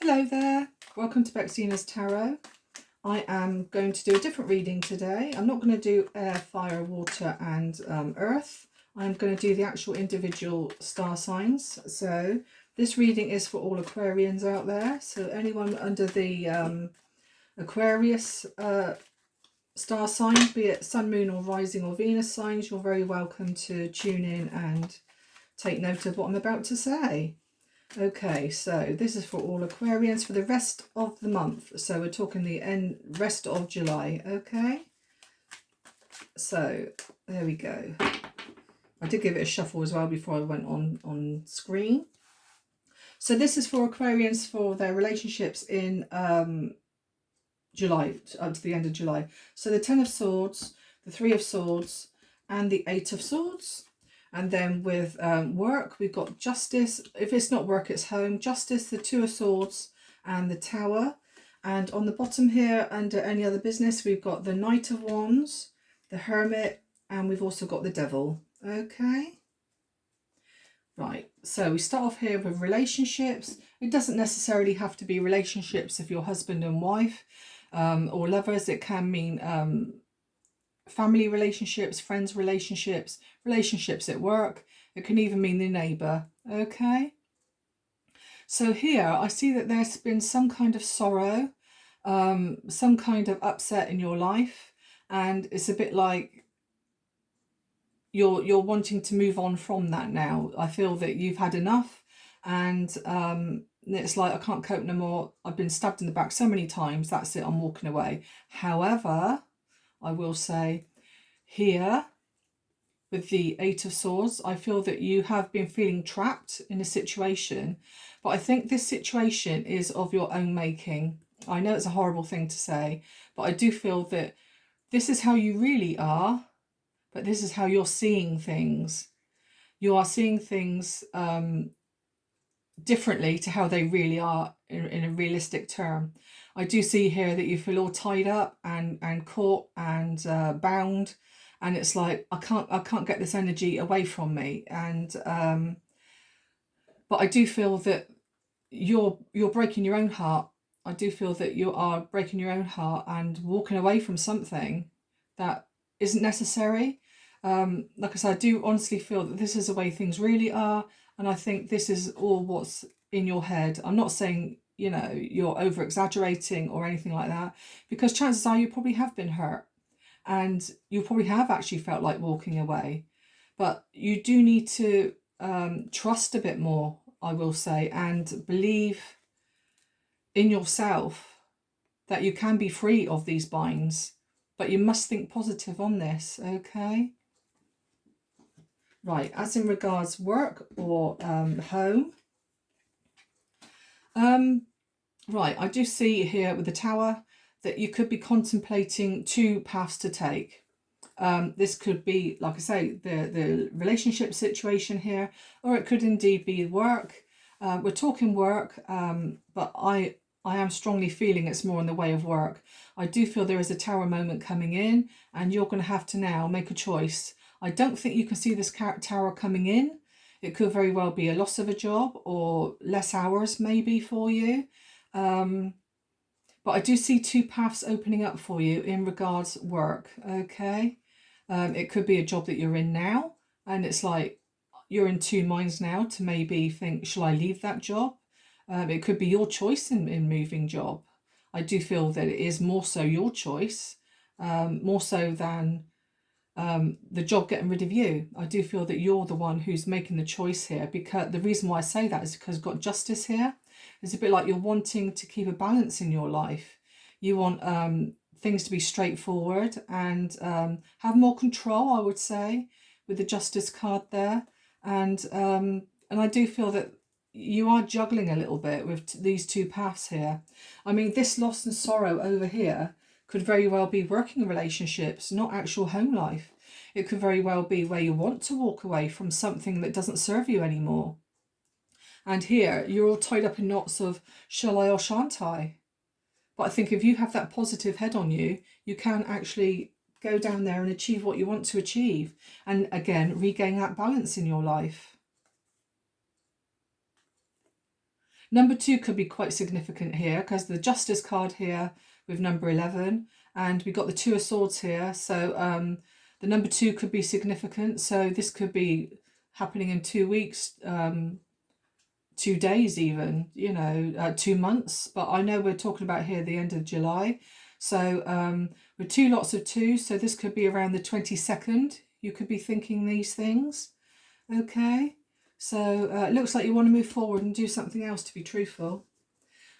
Hello there, welcome to Bexina's Tarot. I am going to do a different reading today. I'm not going to do air, fire, water and earth. I'm going to do the actual individual star signs. So this reading is for all Aquarians out there. So anyone under the Aquarius star sign, be it Sun, Moon or Rising or Venus signs, you're very welcome to tune in and take note of what I'm about to say. Okay, so this is for all Aquarians for the rest of the month. So we're talking the rest of July, okay? So there we go. I did give it a shuffle as well before I went on screen. So this is for Aquarians for their relationships in July, up to the end of July. So the Ten of Swords, the Three of Swords, and the Eight of Swords. And then with work, we've got Justice. If it's not work, it's home. Justice, the Two of Swords, and the Tower. And on the bottom here, under any other business, we've got the Knight of Wands, the Hermit, and we've also got the Devil. Okay. Right, so we start off here with relationships. It doesn't necessarily have to be relationships if you're husband and wife or lovers. It can mean family relationships, friends relationships, relationships at work. It can even mean the neighbour. Okay. So here I see that there's been some kind of sorrow, some kind of upset in your life, and it's a bit like you're wanting to move on from that now. I feel that you've had enough, and it's like, I can't cope no more. I've been stabbed in the back so many times. That's it. I'm walking away. However, I will say here with the Eight of Swords, I feel that you have been feeling trapped in a situation, but I think this situation is of your own making. I know it's a horrible thing to say, but I do feel that this is how you really are, but this is how you're seeing things. You are seeing things differently to how they really are in a realistic term. I do see here that you feel all tied up and caught and bound, and it's like, I can't get this energy away from me. And but I do feel that you're breaking your own heart. I do feel that you are breaking your own heart and walking away from something that isn't necessary. Like I said, I do honestly feel that this is the way things really are, and I think this is all what's in your head. I'm not saying, you know, you're over exaggerating or anything like that, because chances are you probably have been hurt and you probably have actually felt like walking away, but you do need to trust a bit more, I will say, and believe in yourself that you can be free of these binds, but you must think positive on this. Okay. Right, as in regards work or home. Right, I do see here with the Tower that you could be contemplating two paths to take. This could be, like I say, the relationship situation here, or it could indeed be work. We're talking work, but I am strongly feeling it's more in the way of work. I do feel there is a Tower moment coming in, and you're going to have to now make a choice. I don't think you can see this Tower coming in. It could very well be a loss of a job or less hours maybe for you. But I do see two paths opening up for you in regards work, okay? It could be a job that you're in now, and it's like you're in two minds now to maybe think, shall I leave that job? It could be your choice in moving job. I do feel that it is more so your choice, more so than the job getting rid of you. I do feel that you're the one who's making the choice here, because the reason why I say that is because I've got Justice here. It's a bit like you're wanting to keep a balance in your life. You want things to be straightforward and have more control, I would say, with the Justice card there. And I do feel that you are juggling a little bit with these two paths here. I mean, this loss and sorrow over here could very well be working relationships, not actual home life. It could very well be where you want to walk away from something that doesn't serve you anymore. And here you're all tied up in knots of shall I or shan't I? But I think if you have that positive head on you, you can actually go down there and achieve what you want to achieve. And again, regain that balance in your life. Number 2 could be quite significant here because the Justice card here with number 11, and we got the Two of Swords here. So the number 2 could be significant. So this could be happening in 2 weeks, 2 days even, 2 months. But I know we're talking about here the end of July. So with 2 lots of 2, so this could be around the 22nd. You could be thinking these things. Okay. So it looks like you want to move forward and do something else, to be truthful.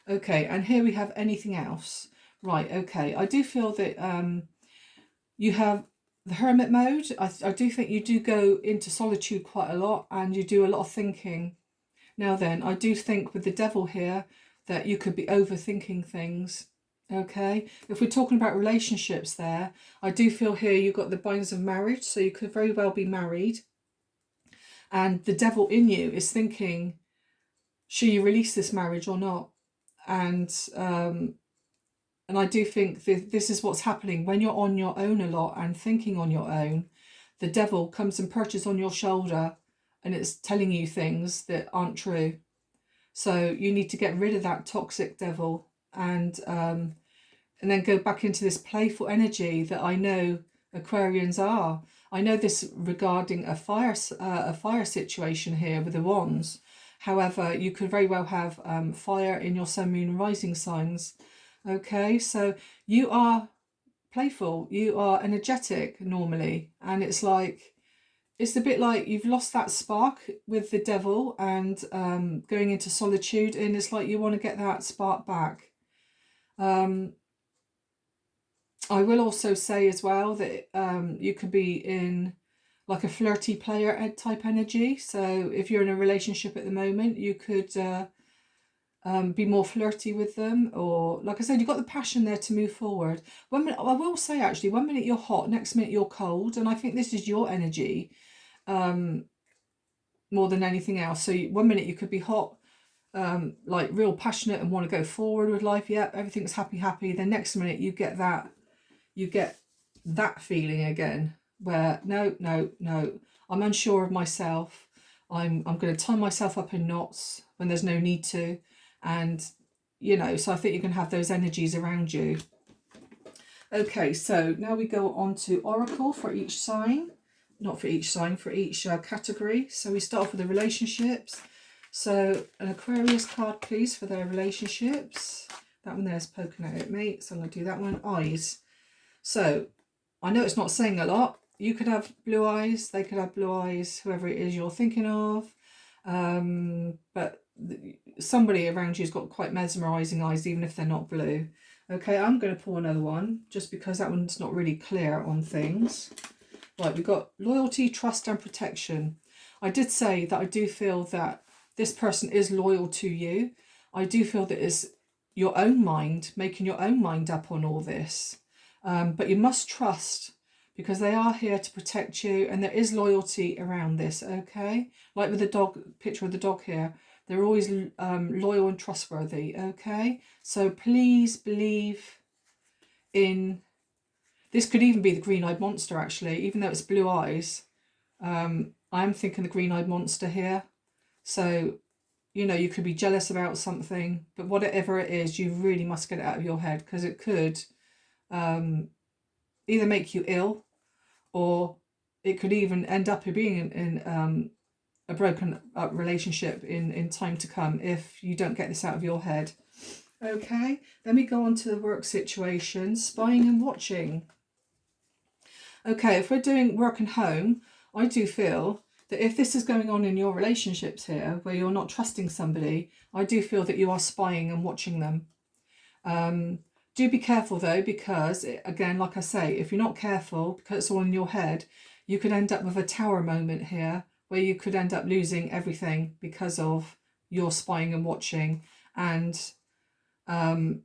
Okay, and here we have anything else. Right, okay. I do feel that you have the hermit mode. I do think you do go into solitude quite a lot and you do a lot of thinking. Now then, I do think with the devil here that you could be overthinking things. Okay, if we're talking about relationships there, I do feel here you've got the binds of marriage, so you could very well be married. And the devil in you is thinking, should you release this marriage or not? And I do think this is what's happening when you're on your own a lot and thinking on your own. The devil comes and perches on your shoulder and it's telling you things that aren't true. So you need to get rid of that toxic devil and then go back into this playful energy that I know Aquarians are. I know this regarding a fire situation here with the wands. However, you could very well have fire in your sun, moon, and rising signs. Okay, so you are playful, you are energetic normally, and it's a bit like you've lost that spark with the devil and going into solitude, and it's like you want to get that spark back. I will also say as well that you could be in like a flirty player type energy. So if you're in a relationship at the moment, you could be more flirty with them, or like I said, you've got the passion there to move forward. 1 minute, I will say actually, 1 minute you're hot, next minute you're cold, and I think this is your energy more than anything else. So 1 minute you could be hot, like real passionate and want to go forward with life. Yeah, everything's happy. Then next minute you get that feeling again where no, I'm unsure of myself. I'm going to tie myself up in knots when there's no need to. And, so I think you can have those energies around you. Okay, so now we go on to Oracle for each sign. Not for each sign, for each category. So we start off with the relationships. So an Aquarius card, please, for their relationships. That one there's poking out at me, so I'm going to do that one. Eyes. So I know it's not saying a lot. You could have blue eyes, they could have blue eyes, whoever it is you're thinking of. But somebody around you's got quite mesmerising eyes, even if they're not blue. Okay, I'm going to pull another one, just because that one's not really clear on things. Right, we've got loyalty, trust and protection. I did say that I do feel that this person is loyal to you. I do feel that it's your own mind, making your own mind up on all this. But you must trust, because they are here to protect you, and there is loyalty around this, okay? Like with the dog, picture of the dog here, they're always loyal and trustworthy, okay? So please believe in, this could even be the green-eyed monster actually, even though it's blue eyes. I'm thinking the green-eyed monster here. So, you could be jealous about something, but whatever it is, you really must get it out of your head, because it could either make you ill, or it could even end up being in a broken up relationship in time to come if you don't get this out of your head. Okay, then we go on to the work situation, spying and watching. Okay, if we're doing work and home, I do feel that if this is going on in your relationships here, where you're not trusting somebody, I do feel that you are spying and watching them. Do be careful though, because again, like I say, if you're not careful, because it's all in your head, you could end up with a tower moment here, where you could end up losing everything because of your spying and watching, and something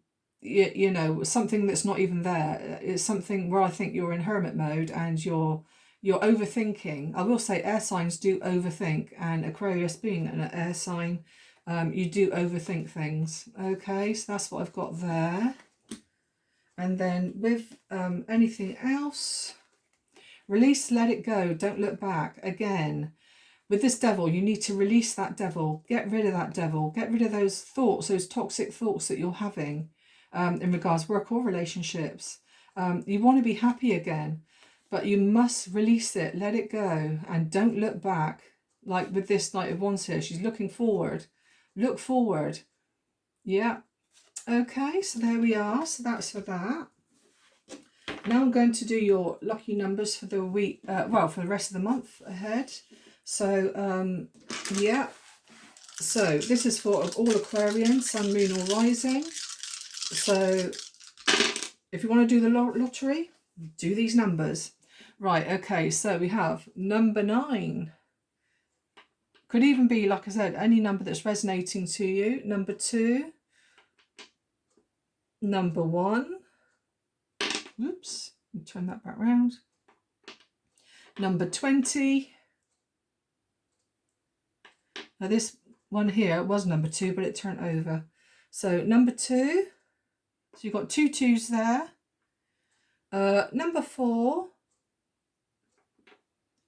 that's not even there. It's something where I think you're in hermit mode and you're overthinking. I will say air signs do overthink, and Aquarius being an air sign, you do overthink things. Okay, so that's what I've got there. And then with anything else, release, let it go, don't look back. Again, with this devil, you need to release that devil, get rid of that devil, get rid of those thoughts, those toxic thoughts that you're having in regards to work or relationships. You want to be happy again, but you must release it, let it go, and don't look back. Like with this Knight of Wands here, she's looking forward. Look forward. Yeah. Okay, so there we are. So that's for that. Now I'm going to do your lucky numbers for the week, well, for the rest of the month ahead. So, yeah. So this is for all Aquarians, Sun, Moon or Rising. So if you want to do the lottery, do these numbers. Right, okay, so we have number 9. Could even be, like I said, any number that's resonating to you. Number 2. Number 1. Oops, turn that back round. Number 20. Now this one here was number 2, but it turned over. So number 2. So you've got 2 2s there. Number 4.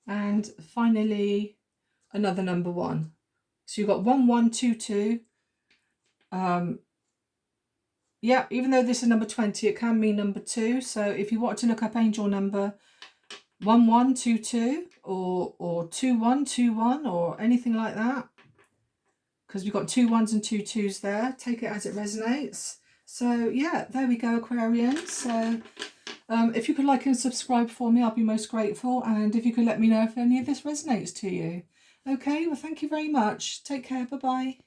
And finally another number 1. So you've got 1 1 2 2. Yeah, even though this is number 20, it can mean number 2. So if you want to look up angel number 1122 or 2121 or anything like that, because we've got 2 1s and 2 2s there, take it as it resonates. So yeah, there we go, Aquarians. So if you could like and subscribe for me, I'll be most grateful. And if you could let me know if any of this resonates to you. Okay, well, thank you very much. Take care. Bye-bye.